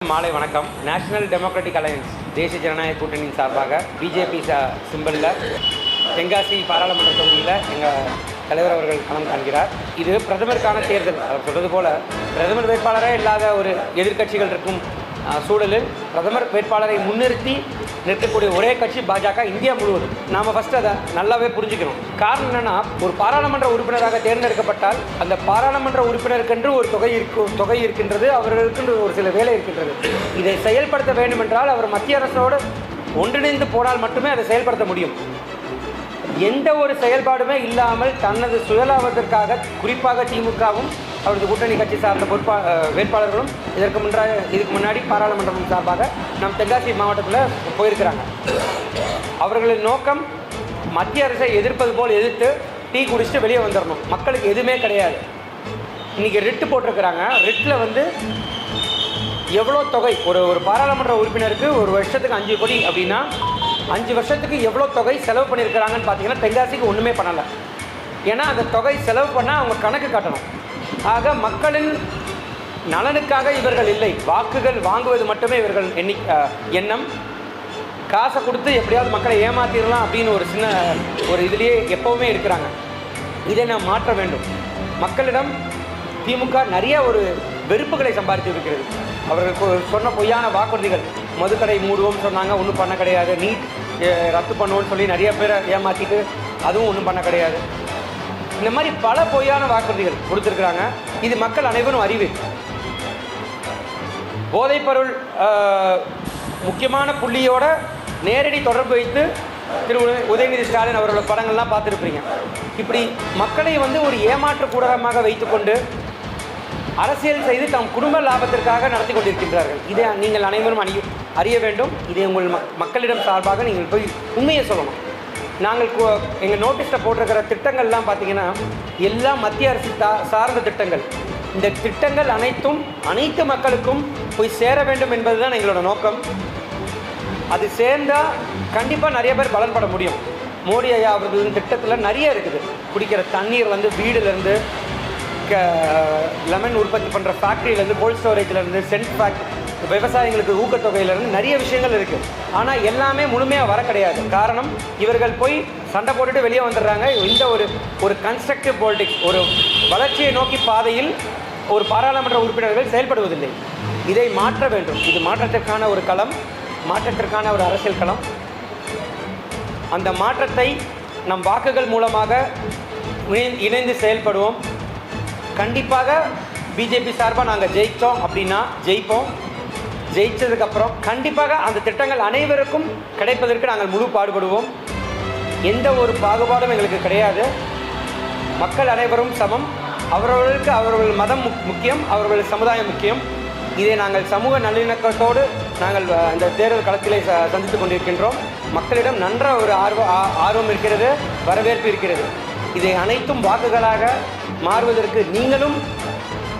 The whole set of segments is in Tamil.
மாலை வணக்கம். நேஷனல் டெமோக்ராட்டிக் அலையன்ஸ் தேசிய ஜனநாயக கூட்டணியின் சார்பாக பிஜேபி சிம்பிளில் தென்காசி பாராளுமன்ற தொகுதியில் எங்கள் தலைவர் அவர்கள் களம் காண்கிறார். இது பிரதமருக்கான தேர்தல். அவர் சொல்வது போல் பிரதமர் வேட்பாளரே இல்லாத ஒரு எதிர்க்கட்சிகள் இருக்கும் சூழலில் பிரதமர் வேட்பாளரை முன்னிறுத்தி நிற்கக்கூடிய ஒரே கட்சி பாஜக இந்தியா முழுவதும். நாம் ஃபஸ்ட்டு அதை நல்லாவே புரிஞ்சுக்கணும். காரணம் என்னென்னா, ஒரு பாராளுமன்ற உறுப்பினராக தேர்ந்தெடுக்கப்பட்டால் அந்த பாராளுமன்ற உறுப்பினருக்கென்று ஒரு தொகை இருக்கின்றது, அவர்களுக்கு ஒரு சில வேலை இருக்கின்றது. இதை செயல்படுத்த வேண்டுமென்றால் அவர் மத்திய அரசோடு ஒன்றிணைந்து போனால் மட்டுமே அதை செயல்படுத்த முடியும். எந்த ஒரு செயல்பாடுமே இல்லாமல் தனது சுயலாபத்திற்காக குறிப்பாக திமுகவும் அவரது கூட்டணி கட்சி சார்ந்த வேட்பாளர்களும் இதுக்கு முன்னாடி பாராளுமன்றம் சார்பாக நம் தென்காசி மாவட்டத்தில் போயிருக்கிறாங்க. அவர்களின் நோக்கம் மத்திய அரசை எதிர்ப்பது போல் எதிர்த்து டீ குடிச்சிட்டு வெளியே வந்துடணும். மக்களுக்கு எதுவுமே கிடையாது. இன்றைக்கி ரிட்டு போட்டிருக்கிறாங்க. ரிட்டில் எவ்வளோ தொகை ஒரு பாராளுமன்ற உறுப்பினருக்கு ஒரு வருஷத்துக்கு 5 கோடி அப்படின்னா 5 வருஷத்துக்கு எவ்வளோ தொகை செலவு பண்ணியிருக்கிறாங்கன்னு பார்த்தீங்கன்னா தென்காசிக்கு ஒன்றுமே பண்ணலை. ஏன்னா அந்த தொகை செலவு பண்ணால் அவங்க கணக்கு காட்டணும். ஆக மக்களின் நலனுக்காக இவர்கள் இல்லை, வாக்குகள் வாங்குவது மட்டுமே இவர்கள் எண்ணம். காசை கொடுத்து எப்படியாவது மக்களை ஏமாற்றிடலாம் அப்படின்னு ஒரு இதுலேயே எப்போவுமே இருக்கிறாங்க. இதை நாம் மாற்ற வேண்டும். மக்களிடம் திமுக நிறைய ஒரு வெறுப்புகளை சம்பாதித்து இருக்கிறது. அவர்கள் சொன்ன பொய்யான வாக்குறுதிகள், மதுக்கடை மூடுவோம் சொன்னாங்க, ஒன்றும் பண்ண கிடையாது. நீட் ரத்து பண்ணுவோன்னு சொல்லி நிறைய பேரை ஏமாற்றிட்டு அதுவும் ஒன்றும் பண்ண கிடையாது. இந்த மாதிரி பல பொய்யான வாக்குறுதிகள் கொடுத்துருக்குறாங்க. இது மக்கள் அனைவரும் அறிவு. போதைப்பொருள் முக்கியமான புள்ளியோட நேரடி தொடர்பு வைத்து திரு உதயநிதி ஸ்டாலின் அவர்களோட படங்கள்லாம் பார்த்துருப்பீங்க. இப்படி மக்களை ஒரு ஏமாற்று கூடமாக வைத்துக்கொண்டு அரசியல் செய்து தம் குடும்ப லாபத்திற்காக நடத்தி கொண்டிருக்கின்றார்கள். இதை நீங்கள் அனைவரும் அறிய வேண்டும். இதை உங்கள் மக்களிடம் சார்பாக நீங்கள் போய் உண்மையை சொல்லணும். நாங்கள் எங்கள் நோட்டீஸில் போட்டிருக்கிற திட்டங்கள்லாம் பார்த்தீங்கன்னா எல்லாம் மத்திய அரசு சார்ந்த திட்டங்கள். இந்த திட்டங்கள் அனைத்து மக்களுக்கும் போய் சேர வேண்டும் என்பது தான் எங்களோட நோக்கம். அது சேர்ந்தால் கண்டிப்பாக நிறைய பேர் பலன்பட முடியும். மோடி ஐயா அவர்களின் திட்டத்தில் நிறைய இருக்குது. குடிக்கிற தண்ணீர் வீடுலேருந்து லெமன் உற்பத்தி பண்ணுற ஃபேக்ட்ரியிலேருந்து கோல்ட் ஸ்டோரேஜ்லேருந்து விவசாயிகளுக்கு ஊக்கத்தொகையிலேருந்து நிறைய விஷயங்கள் இருக்குது. ஆனால் எல்லாமே முழுமையாக வர கிடையாது. காரணம், இவர்கள் போய் சண்டை போட்டுட்டு வெளியே வந்துடுறாங்க. இந்த ஒரு கன்ஸ்ட்ரக்டிவ் பாலிடிக்ஸ், ஒரு வளர்ச்சியை நோக்கி பாதையில் ஒரு பாராளுமன்ற உறுப்பினர்கள் செயல்படுவதில்லை. இதை மாற்ற வேண்டும். இது மாற்றத்திற்கான ஒரு களம், மாற்றத்திற்கான ஒரு அரசியல் களம். அந்த மாற்றத்தை நம் வாக்குகள் மூலமாக இணைந்து செயல்படுவோம். கண்டிப்பாக பிஜேபி சார்பாக நாங்கள் ஜெயித்தோம் அப்படின்னா ஜெயிப்போம். ஜெயித்ததுக்கப்புறம் கண்டிப்பாக அந்த திட்டங்கள் அனைவருக்கும் கிடைப்பதற்கு நாங்கள் முழு பாடுபடுவோம். எந்த ஒரு பாகுபாடும் எங்களுக்கு கிடையாது. மக்கள் அனைவரும் சமம். அவர்களுக்கு அவர்கள் மதம் முக்கியம், அவர்கள் சமுதாயம் முக்கியம். இதை நாங்கள் சமூக நல்லிணக்கத்தோடு நாங்கள் இந்த தேர்தல் களத்திலே சந்தித்து கொண்டிருக்கின்றோம். மக்களிடம் நன்ற ஒரு ஆர்வம் இருக்கிறது, வரவேற்பு இருக்கிறது. இதை அனைத்தும் வாக்குகளாக மாறுவதற்கு நீங்களும்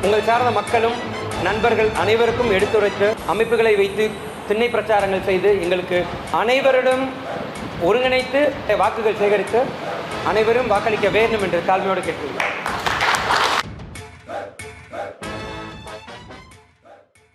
உங்கள் சார்ந்த மக்களும் நண்பர்கள் அனைவருக்கும் எடுத்துரைத்து அமைப்புகளை வைத்து திண்ணை பிரச்சாரங்கள் செய்து எங்களுக்கு அனைவரிடம் ஒருங்கிணைத்து வாக்குகள் சேகரித்து அனைவரும் வாக்களிக்க வேண்டும் என்று தாழ்மையோடு கேட்கிறேன்.